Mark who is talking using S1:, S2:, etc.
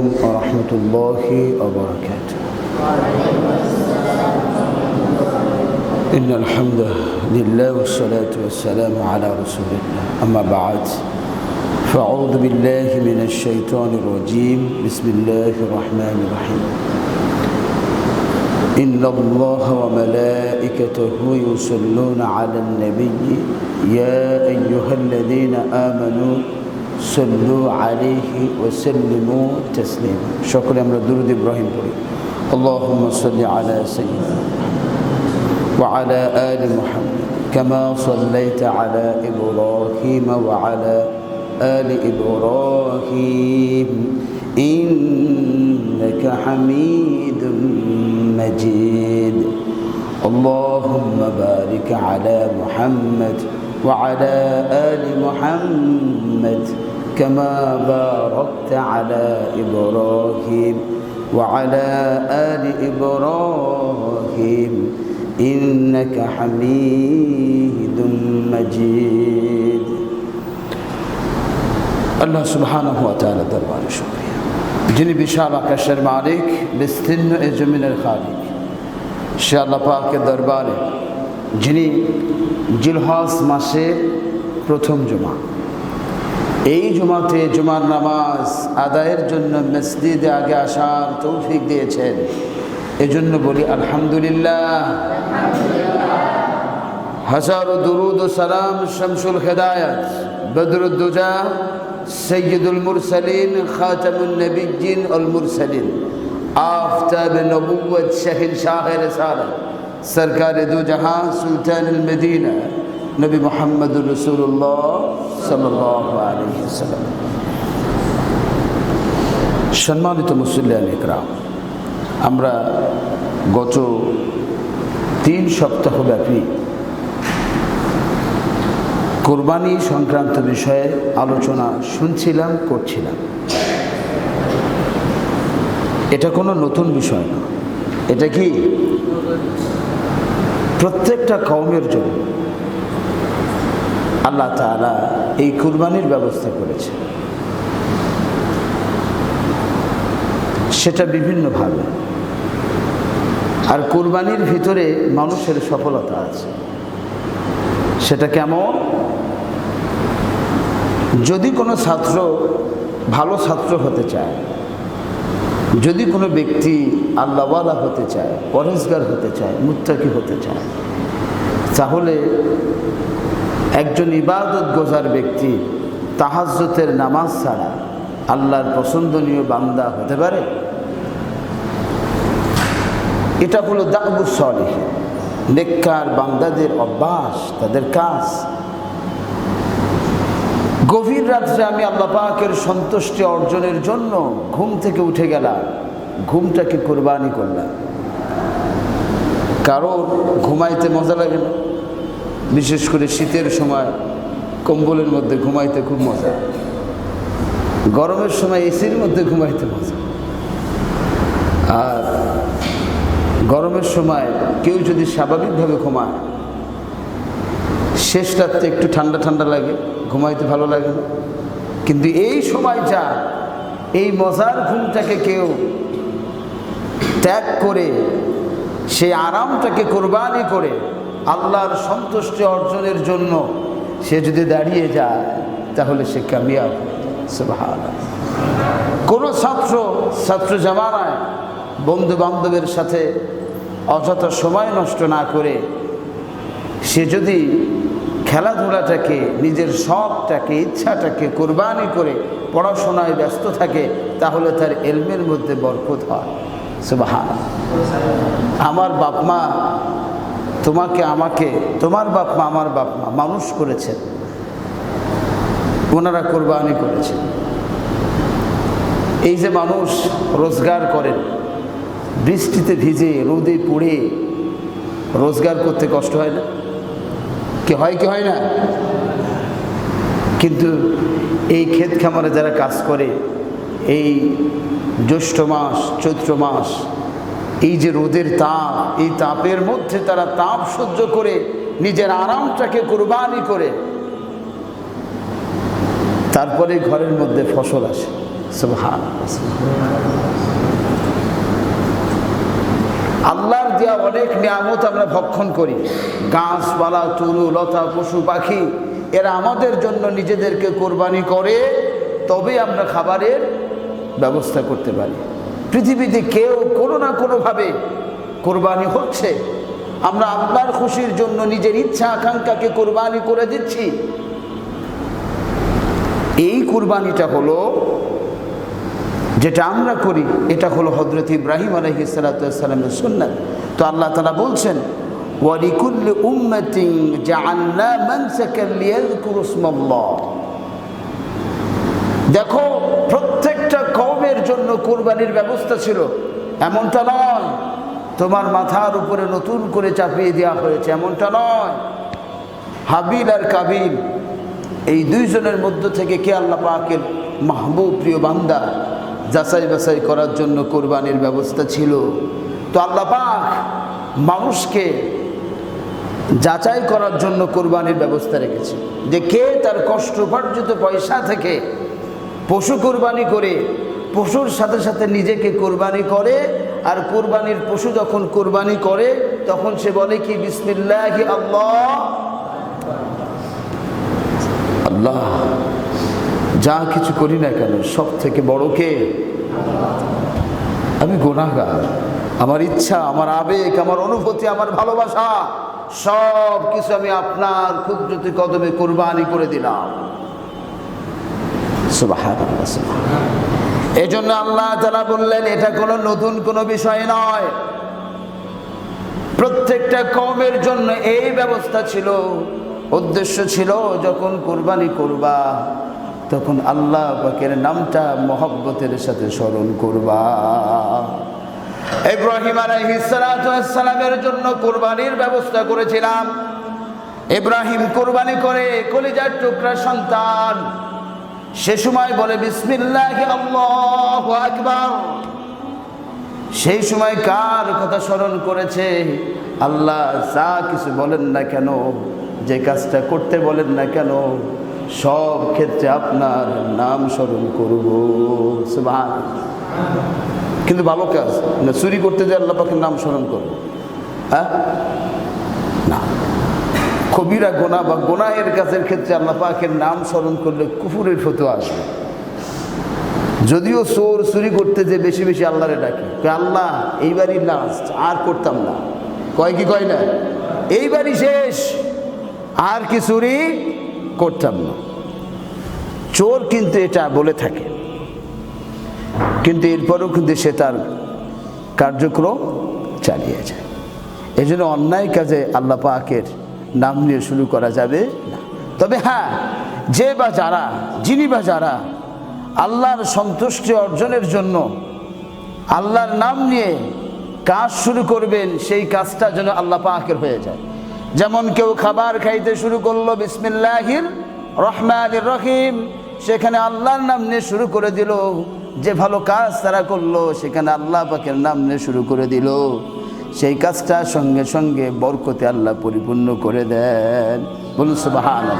S1: عليكم ورحمة الله وبركاته. إن الحمد لله والصلاة والسلام على رسول الله. أما بعد فأعوذ بالله من الشيطان الرجيم. بسم الله الرحمن الرحيم. إن الله وملائكته يصلون على النبي يا أيها الذين آمنوا صلوا عليه وسلموا تسليما. شكرا من درود إبراهيم পড়ি। اللهم صل على سيدنا وعلى آل محمد كما صليت على إبراهيم وعلى آل إبراهيم إنك حميد مجيد. اللهم بارك على محمد وعلى آل محمد كما باركت على إبراهيم وعلى آل إبراهيم إنك حميد مجيد. আল্লাহ সুবহানাহু ওয়া তাআলা দরবারে শুকরিয়া, যিনি বিশাল আকাশের মালিক, বিস্তীর্ণ এ জমিনের খালিক। সে আল্লাহ পাকের দরবারে যিনি জিলহজ মাসের প্রথম জুমা, এই জুমাতে জুমার নামাজ আদায়ের জন্য মসজিদে আগে আসার তৌফিক দিয়েছেন, এজন্য বলি আলহামদুলিল্লাহ। হাজারো দুরুদ ও সালাম শামসুল হেদায়াত বদরুদ্দুজা সৈয়দুল মুরসালিন খাতামুন নবিয়্যিন ওয়াল মুরসালিন আফতাব নবুওয়াত শাহিন শাহে রিসালাত সরকারে দু জাহান সুলতানুল মদিনা নবী মুহাম্মদুর রাসূলুল্লাহ সাল্লাল্লাহু আলাইহি ওয়াসাল্লাম। সম্মানিত মুসল্লিয়ান ইকরাম, আমরা গত 3 সপ্তাহ ব্যাপী কুরবানি সংক্রান্ত বিষয়ে আলোচনা শুনছিলাম, করছিলাম। এটা কোনো নতুন বিষয় না, এটা কি প্রত্যেকটা কওমের জন্য আল্লাহ তাআলা এই কুরবানির ব্যবস্থা করেছে, সেটা বিভিন্নভাবে। আর কুরবানির ভিতরে মানুষের সফলতা আছে। সেটা কেমন? যদি কোনো ছাত্র ভালো ছাত্র হতে চায়, যদি কোনো ব্যক্তি আল্লাহওয়ালা হতে চায়, পরহেজগার হতে চায়, মুত্তাকি হতে চায়, তাহলে একজন ইবাদত গোজার ব্যক্তি তাহাজ্জুদের নামাজ ছাড়া আল্লাহর পছন্দনীয় বান্দা হতে পারে? এটা হলো দাবুস সালিহিন, নেককার বান্দাদের অভ্যাস, তাদের কাজ। গভীর রাত্রে আমি আল্লাহ পাকের সন্তুষ্টি অর্জনের জন্য ঘুম থেকে উঠে গেলাম, ঘুমটাকে কুরবানি করলাম। কারণ ঘুমাইতে মজা লাগে না, বিশেষ করে শীতের সময় কম্বলের মধ্যে ঘুমাইতে খুব মজা, গরমের সময় এসির মধ্যে ঘুমাইতে মজা। আর গরমের সময় কেউ যদি স্বাভাবিকভাবে ঘুমায়, শেষ রাত্রে একটু ঠান্ডা ঠান্ডা লাগে, ঘুমাইতে ভালো লাগে না। কিন্তু এই সময় যা, এই মজার ঘুমটাকে কেউ ত্যাগ করে সেই আরামটাকে কোরবানি করে আল্লাহর সন্তুষ্টি অর্জনের জন্য সে যদি দাঁড়িয়ে যায়, তাহলে সে কামিয়াব। সুবহানাল্লাহ। কোনো ছাত্র জামানায় বন্ধু বান্ধবের সাথে অযথা সময় নষ্ট না করে সে যদি খেলাধুলাটাকে, নিজের শখটাকে, ইচ্ছাটাকে কোরবানি করে পড়াশোনায় ব্যস্ত থাকে, তাহলে তার ইলমের মধ্যে বরকত হয়। সুবহানাল্লাহ। আমার বাপ মা তোমাকে, আমাকে, তোমার বাপ মা, আমার বাপ মা মানুষ করেছেন, ওনারা কোরবানি করেছেন। এই যে মানুষ রোজগার করেন, বৃষ্টিতে ভিজে রোদে পুড়ে রোজগার করতে কষ্ট হয় না? কি হয়, কি হয় না? কিন্তু এই ক্ষেত খামারে যারা কাজ করে, এই জ্যৈষ্ঠ মাস, চৈত্র মাস, এই যে রোদের তাপ, এই তাপের মধ্যে তারা তাপ সহ্য করে নিজের আরামটাকে কুরবানি করে তারপরে ঘরের মধ্যে ফসল আসে। সুবহানাল্লাহ। আল্লাহর দেওয়া অনেক নিয়ামত আমরা ভক্ষণ করি, গাছপালা, তরু লতা, পশু পাখি, এরা আমাদের জন্য নিজেদেরকে কোরবানি করে, তবে আমরা খাবারের ব্যবস্থা করতে পারি। পৃথিবীতে কেউ কোনো না কোনোভাবে কোরবানি হচ্ছে, আমরা আল্লাহর খুশির জন্য নিজের ইচ্ছা আকাঙ্ক্ষাকে কোরবানি করে দিচ্ছি। এই কোরবানিটা হলো যেটা আমরা করি, এটা হলো হযরত ইব্রাহিম আলাইহিস সালাতু ওয়াস সালামের সুন্নাত। তো আল্লাহ তাআলা বলছেন, ওয়া লিকুল্লি উম্মাতিন জাআলনা মানসাকান লিয়াযকুরু ইসমাল্লাহ। দেখো, প্রত্যেকটা কওমের জন্য কোরবানির ব্যবস্থা ছিল, এমনটা নয় তোমার মাথার উপরে নতুন করে চাপিয়ে দেওয়া হয়েছে, এমনটা নয়। হাবিল আর কাবিল, এই দুইজনের মধ্য থেকে কে আল্লাহ পাকের মাহবুব প্রিয় বান্দা, যাচাই বাছাই করার জন্য কোরবানির ব্যবস্থা ছিল। তো আল্লাহ পাক মানুষকে যাচাই করার জন্য কোরবানির ব্যবস্থা রেখেছে, যে কে তার কষ্ট উপার্জিত পয়সা থেকে পশু কোরবানি করে, পশুর সাথে সাথে নিজেকে কোরবানি করে, আর কোরবানির পশু যখন কোরবানি করে তখন সে বলে কি, বিসমিল্লাহি আল্লাহ আল্লাহ। যা কিছু করি না কেন সব থেকে বড় কে? আমি গুনাহগার, আমার ইচ্ছা, আমার আবেগ, আমার অনুভূতি, আমার ভালোবাসা সব কিছু আমি আপনার কুদরতি কদমে কোরবানি করে দিলাম। সুবহানাল্লাহ, সুবহানাল্লাহ। এই জন্য আল্লাহ তাআলা বললেন, এটা কোনো নতুন কোনো বিষয় নয়, প্রত্যেকটা কওমের জন্য এই ব্যবস্থা ছিল। উদ্দেশ্য ছিল, যখন কোরবানি করবা তখন আল্লাহ পাকের নামটা মহব্বতের সাথে স্মরণ করবা। ইব্রাহিম আলাইহিস সালাতু ওয়াস সালামের জন্য কোরবানির ব্যবস্থা করেছিলাম। ইব্রাহিম কোরবানি করে কলিজার টুকরা সন্তান, সে সময় বলে বিসমিল্লাহি আল্লাহু আকবার। সেই সময় কার কথা স্মরণ করেছে? আল্লাহ যা কিছু বলেন না কেন, যে কাজটা করতে বলেন না কেন, সব ক্ষেত্রে আপনার নাম স্মরণ করব। সুবহানাল্লাহ। কিন্তু ভালো কাজ না, চুরি করতে যে আল্লাহ পাকের নাম স্মরণ করব, হ্যাঁ না। কবিরা গোনা বা গোনাহের কাজের ক্ষেত্রে আল্লাহ পাকের নাম স্মরণ করলে কুফুরের ফতোয়া আসবে। যদিও চোর চুরি করতে যে বেশি বেশি আল্লাহরে ডাকে, আল্লাহ এইবারই লাস্ট, আর করতাম না, কয় কি কয় না, এইবারই শেষ, আর কি চুরি করতাম না। চোর কিন্তু এটা বলে থাকে, কিন্তু এরপরেও কিন্তু সে তার কার্যক্রম চালিয়ে যায়। এই জন্য অন্যায় কাজে আল্লাহ পাকের নাম নিয়ে শুরু করা যাবে না। তবে হ্যাঁ, যে বা যারা, যিনি বা যারা আল্লাহর সন্তুষ্টি অর্জনের জন্য আল্লাহর নাম নিয়ে কাজ শুরু করবেন, সেই কাজটা যেন আল্লাহ পাকের হয়ে যায়। যেমন কেউ খাবার খাইতে শুরু করলো বিসমিল্লাহির রহমানির রহিম, সেখানে আল্লাহর নাম নিয়ে শুরু করে দিল। যে ভালো কাজ তারা করলো, সেখানে আল্লাহ পাকের নাম নিয়ে শুরু করে দিল, সেই কাজটা সঙ্গে সঙ্গে বরকতে আল্লাহ পরিপূর্ণ করে দেন। বলুন সুবহানাল্লাহ।